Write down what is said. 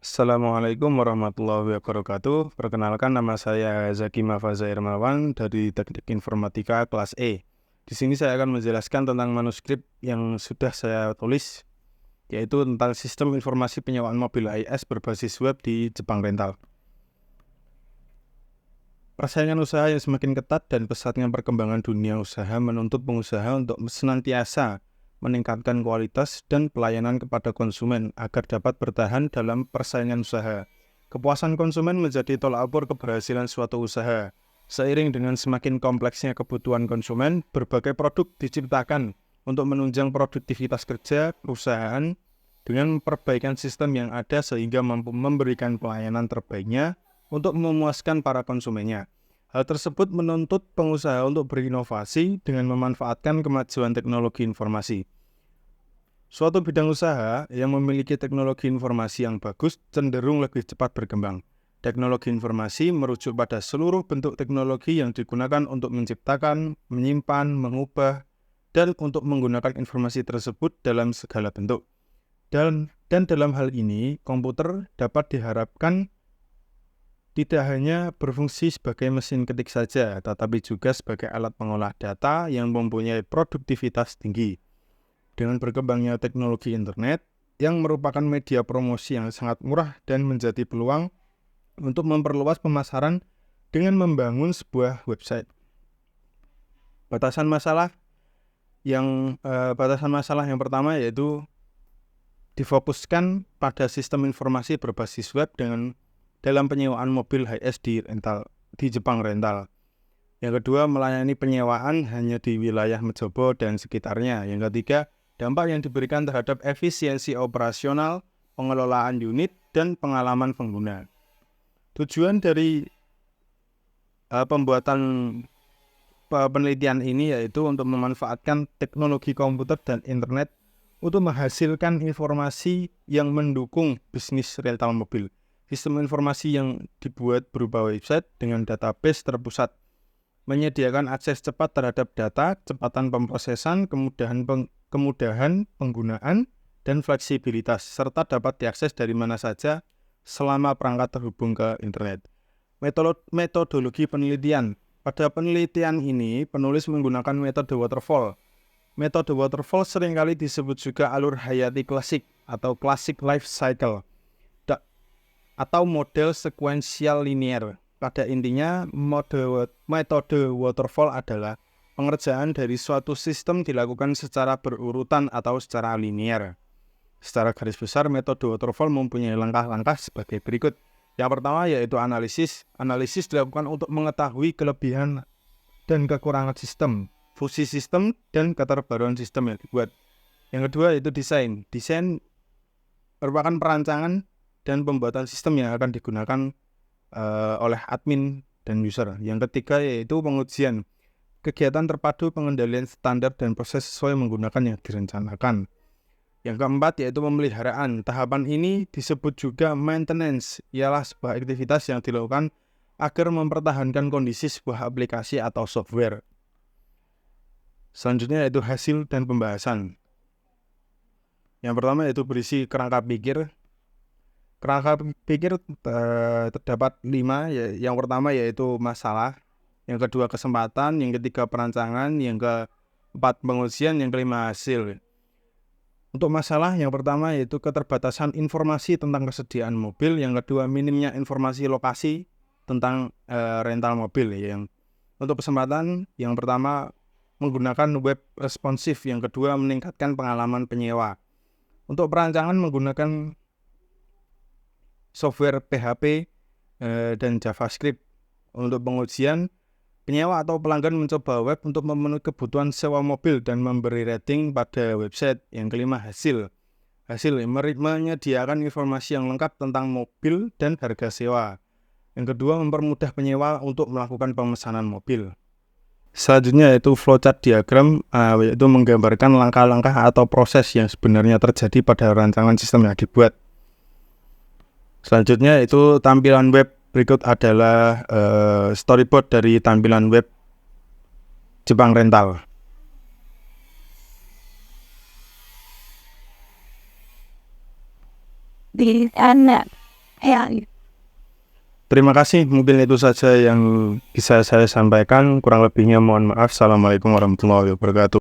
Assalamualaikum warahmatullahi wabarakatuh. Perkenalkan, nama saya Zaki Mafaza Irmawan dari Teknik Informatika kelas E. Di sini saya akan menjelaskan tentang manuskrip yang sudah saya tulis, yaitu tentang sistem informasi penyewaan mobil HIS berbasis web di Jepang Rental. Persaingan usaha yang semakin ketat dan pesatnya perkembangan dunia usaha menuntut pengusaha untuk senantiasa meningkatkan kualitas dan pelayanan kepada konsumen agar dapat bertahan dalam persaingan usaha. Kepuasan konsumen menjadi tolak ukur keberhasilan suatu usaha. Seiring dengan semakin kompleksnya kebutuhan konsumen, berbagai produk diciptakan untuk menunjang produktivitas kerja perusahaan dengan perbaikan sistem yang ada sehingga mampu memberikan pelayanan terbaiknya untuk memuaskan para konsumennya. Hal tersebut menuntut pengusaha untuk berinovasi dengan memanfaatkan kemajuan teknologi informasi. Suatu bidang usaha yang memiliki teknologi informasi yang bagus cenderung lebih cepat berkembang. Teknologi informasi merujuk pada seluruh bentuk teknologi yang digunakan untuk menciptakan, menyimpan, mengubah, dan untuk menggunakan informasi tersebut dalam segala bentuk. Dan dalam hal ini, komputer dapat diharapkan tidak hanya berfungsi sebagai mesin ketik saja, tetapi juga sebagai alat pengolah data yang mempunyai produktivitas tinggi. Dengan berkembangnya teknologi internet, yang merupakan media promosi yang sangat murah dan menjadi peluang untuk memperluas pemasaran dengan membangun sebuah website. Batasan masalah yang pertama yaitu difokuskan pada sistem informasi berbasis web dalam penyewaan mobil HIS di Jepang Rental. Yang kedua, melayani penyewaan hanya di wilayah Mejobo dan sekitarnya. Yang ketiga, dampak yang diberikan terhadap efisiensi operasional, pengelolaan unit, dan pengalaman pengguna. Tujuan dari pembuatan penelitian ini yaitu untuk memanfaatkan teknologi komputer dan internet untuk menghasilkan informasi yang mendukung bisnis rental mobil. Sistem informasi yang dibuat berupa website dengan database terpusat, menyediakan akses cepat terhadap data, kecepatan pemrosesan, kemudahan penggunaan, dan fleksibilitas, serta dapat diakses dari mana saja selama perangkat terhubung ke internet. Metodologi penelitian. Pada penelitian ini, penulis menggunakan metode waterfall. Metode waterfall seringkali disebut juga alur hayati klasik atau classic life cycle, atau model sekuensial linear. Pada intinya, metode waterfall adalah pengerjaan dari suatu sistem dilakukan secara berurutan atau secara linear. Secara garis besar, metode waterfall mempunyai langkah-langkah sebagai berikut. Yang pertama yaitu analisis. Analisis dilakukan untuk mengetahui kelebihan dan kekurangan sistem, fungsi sistem, dan keterbaruan sistem yang dibuat. Yang kedua yaitu desain. Desain merupakan perancangan dan pembuatan sistem yang akan digunakan oleh admin dan user. Yang ketiga yaitu pengujian. Kegiatan terpadu pengendalian standar dan proses sesuai menggunakan yang direncanakan. Yang keempat yaitu pemeliharaan. Tahapan ini disebut juga maintenance, ialah sebuah aktivitas yang dilakukan agar mempertahankan kondisi sebuah aplikasi atau software. Selanjutnya yaitu hasil dan pembahasan. Yang pertama yaitu berisi kerangka pikir. Kerangka pikir terdapat 5. Yang pertama yaitu masalah, yang kedua kesempatan, yang ketiga perancangan, yang keempat pengujian, yang kelima hasil. Untuk masalah, yang pertama yaitu keterbatasan informasi tentang kesediaan mobil, yang kedua minimnya informasi lokasi tentang rental mobil. Untuk kesempatan, yang pertama menggunakan web responsif, yang kedua meningkatkan pengalaman penyewa. Untuk perancangan menggunakan software PHP dan JavaScript. Untuk pengujian, penyewa atau pelanggan mencoba web untuk memenuhi kebutuhan sewa mobil dan memberi rating pada website. Yang kelima hasil menyediakan informasi yang lengkap tentang mobil dan harga sewa. Yang kedua mempermudah penyewa untuk melakukan pemesanan mobil. Selanjutnya yaitu flowchart diagram, yaitu menggambarkan langkah-langkah atau proses yang sebenarnya terjadi pada rancangan sistem yang dibuat. Selanjutnya itu tampilan web. Berikut adalah storyboard dari tampilan web Jepang Rental. Di anak Terima kasih, mungkin itu saja yang bisa saya sampaikan. Kurang lebihnya mohon maaf. Assalamualaikum warahmatullahi wabarakatuh.